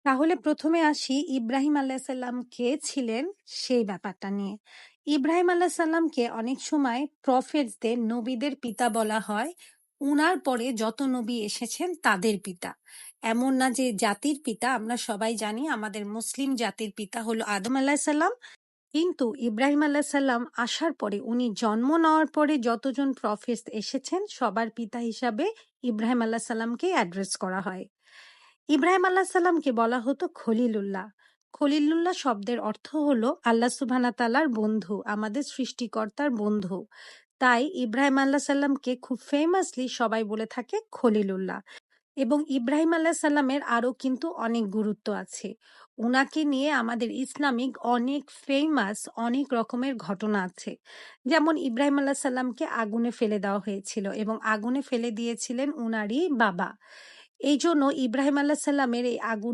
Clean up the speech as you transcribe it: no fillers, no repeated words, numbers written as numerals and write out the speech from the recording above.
তাহলে প্রথমে আসি ইব্রাহিম আলাইসাল্লাম কে ছিলেন সেই ব্যাপারটা নিয়ে। ইব্রাহিম আলাইসাল্লামকে অনেক সময় প্রফেটসদের নবীদের পিতা বলা হয়। উনার পরে যত নবী এসেছেন তাদের পিতা। এমন না যে জাতির পিতা, আমরা সবাই জানি আমাদের মুসলিম জাতির পিতা হলো আদম আলাহিসাল্লাম। কিন্তু ইব্রাহিম আলাহিসাল্লাম আসার পরে, উনি জন্ম নেওয়ার পরে যতজন প্রফেটস এসেছেন সবার পিতা হিসাবে ইব্রাহিম আলাহিসাল্লামকে অ্যাড্রেস করা হয়। ইব্রাহিম আল্লাহ সাল্লামকে বলা হতো খলিলুল্লাহ। খলিলুল্লাহ শব্দের অর্থ হলো আল্লাহ সুবহানাহু ওয়া তাআলার বন্ধু, আমাদের সৃষ্টিকর্তার বন্ধু। তাই ইব্রাহিম আল্লাহ সাল্লামকে খুব ফেমাসলি সবাই বলে থাকে খলিলুল্লাহ। এবং ইব্রাহিম আল্লাহ সাল্লামের আরো কিন্তু অনেক গুরুত্ব আছে। উনাকে নিয়ে আমাদের ইসলামিক অনেক ফেমাস অনেক রকমের ঘটনা আছে। যেমন ইব্রাহিম আল্লাহ সাল্লামকে আগুনে ফেলে দেওয়া হয়েছিল এবং আগুনে ফেলে দিয়েছিলেন উনারই বাবা। এই জন্য ইব্রাহিম আল্লাহ সাল্লামের এই আগুন